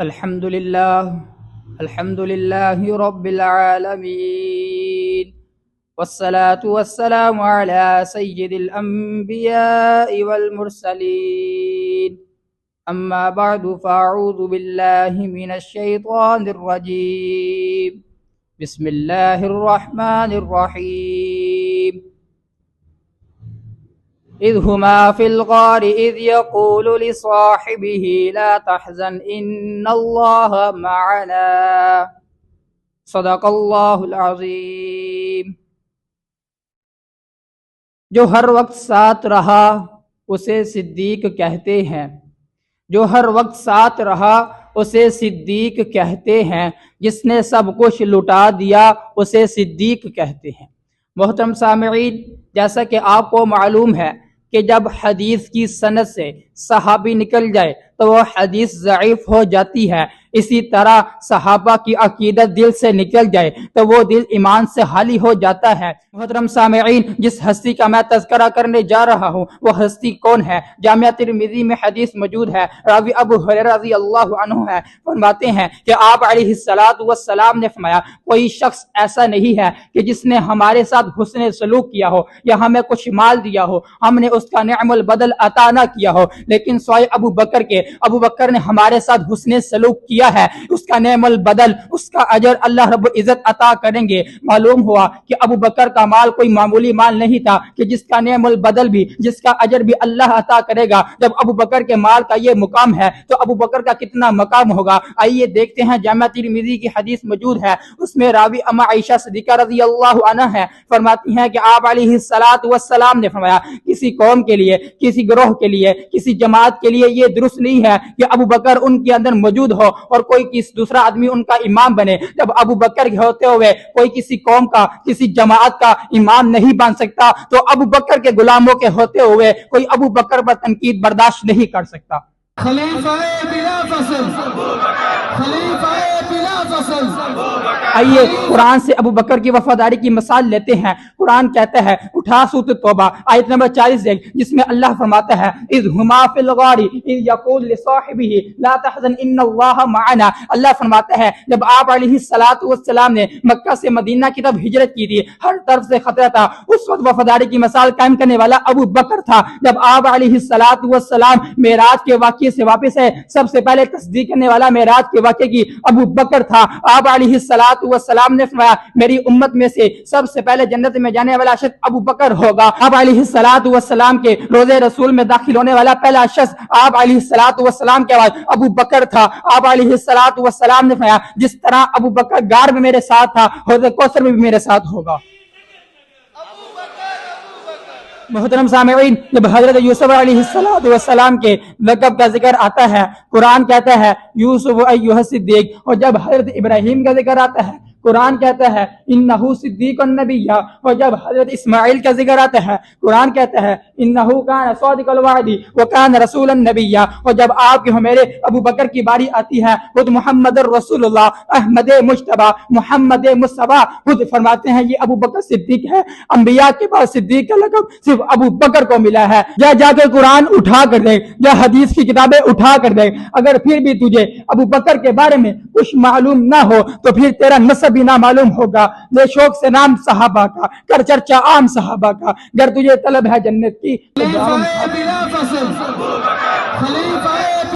الحمد لله رب العالمين، والصلاة والسلام على سيد الأنبياء والمرسلين. أما بعد فأعوذ بالله من الشيطان الرجيم. بسم الله الرحمن الرحيم. إذ هما في الغار إذ يقول لصاحبه لا تحزن إن الله معنا. صدق اللہ العظیم. جو ہر وقت ساتھ رہا اسے صدیق کہتے ہیں. جو ہر وقت ساتھ رہا اسے صدیق کہتے ہیں. جس نے سب کچھ لٹا دیا اسے صدیق کہتے ہیں. محترم سامعین، جیسا کہ آپ کو معلوم ہے کہ جب حدیث کی سند سے صحابی نکل جائے تو وہ حدیث ضعیف ہو جاتی ہے. اسی طرح صحابہ کی عقیدت دل سے نکل جائے تو وہ دل ایمان سے خالی ہو جاتا ہے. محترم سامعین، جس ہستی کا میں تذکرہ کرنے جا رہا ہوں وہ ہستی کون ہے؟ جامعہ ترمذی میں حدیث موجود ہے. راوی ابو ہریرہ رضی اللہ عنہ ہے. فرماتے ہیں کہ آپ علیہ السلام نے فرمایا کوئی شخص ایسا نہیں ہے کہ جس نے ہمارے ساتھ حسن سلوک کیا ہو یا ہمیں کچھ مال دیا ہو، ہم نے اس کا نعم البدل عطا نہ کیا ہو، لیکن سوائے ابو بکر نے ہمارے ساتھ حسن سلوک کیا ہے، اس کا نعم البدل، اس کا اجر اللہ رب العزت عطا کریں گے. معلوم ہوا کہ ابو بکر کا مال کوئی معمولی مال نہیں تھا کہ جس کا نعم البدل بھی، جس کا اجر بھی اللہ عطا کرے گا. جب ابو بکر کے مال کا یہ مقام ہے تو ابو بکر کا کتنا مقام ہوگا. آئیے دیکھتے ہیں. جامعہ ترمذی کی حدیث موجود ہے، اس میں راوی اما عائشہ صدیقہ رضی اللہ عنہا ہے. فرماتی ہیں کہ آپ علیہ السلام نے فرمایا کسی قوم کے لیے، کسی گروہ کے لیے، کسی جماعت کے لیے یہ درست نہیں ہے کہ ابو بکر ان کے اندر موجود ہو اور کوئی دوسرا آدمی ان کا امام بنے. جب ابو بکر ہوتے ہوئے کوئی کسی قوم کا، کسی جماعت کا امام نہیں بن سکتا تو ابو بکر کے غلاموں کے ہوتے ہوئے کوئی ابو بکر پر تنقید برداشت نہیں کر سکتا. خلیفہ بلا فصل، خلیفہ بلا فصل. آئیے قرآن سے ابو بکر کی وفاداری کی مثال لیتے ہیں. قرآن کہتا ہے، اٹھا سورۃ توبہ آیت نمبر 40 دیکھ، جس میں اللہ فرماتا ہے اذ ہما فی الغار اذ یقول لصاحبہ لا تحزن ان اللہ معنا. اللہ فرماتا ہے جب آپ علیہ السلام نے مکہ سے مدینہ کی طرف ہجرت کی تھی، ہر طرف سے خطرہ تھا، اس وقت وفاداری کی مثال قائم کرنے والا ابو بکر تھا. جب آپ علیہ السلام معراج کے واقعے سے واپس ہے، سب سے پہلے تصدیق کرنے والا معراج کے واقعے کی ابو بکر تھا. آپ علیہ السلام نے فرمایا میری امت میں سے سب سے پہلے جنت میں جانے والا شخص ابو بکر ہوگا. آپ علیہ السلام کے روضے رسول میں داخل ہونے والا پہلا شخص آپ علیہ السلام کے بعد ابو بکر تھا. آپ علیہ السلام نے فرمایا جس طرح ابو بکر غار میں میرے ساتھ تھا، حوض کوثر میں بھی میرے ساتھ ہوگا. محترم سامعین، جب حضرت یوسف علیہ السلام کے لقب کا ذکر آتا ہے، قرآن کہتا ہے یوسف ایھا الصدیق، اور جب حضرت ابراہیم کا ذکر آتا ہے قرآن کہتا ہے انہ صدیق النبی، اور جب حضرت اسماعیل کا ذکر آتا ہے قرآن کہتا ہے انہ کان صادق الوعد وکان رسول النبی. اور جب آپ کے میرے ابو بکر کی باری آتی ہے خود محمد الرسول اللہ، احمد مجتبی، محمد مصطفیٰ خود فرماتے ہیں یہ ابو بکر صدیق ہے. انبیاء کے بعد صدیق کا لقب صرف ابو بکر کو ملا ہے. جا کے قرآن اٹھا کر دے، یا حدیث کی کتابیں اٹھا کر دے، اگر پھر بھی تجھے ابو بکر کے بارے میں کچھ معلوم نہ ہو تو پھر تیرا نسب بھی نہ معلوم ہوگا. لے شوق سے نام صحابہ کا، کر چرچا عام صحابہ کا. اگر تجھے طلب ہے جنت کی تو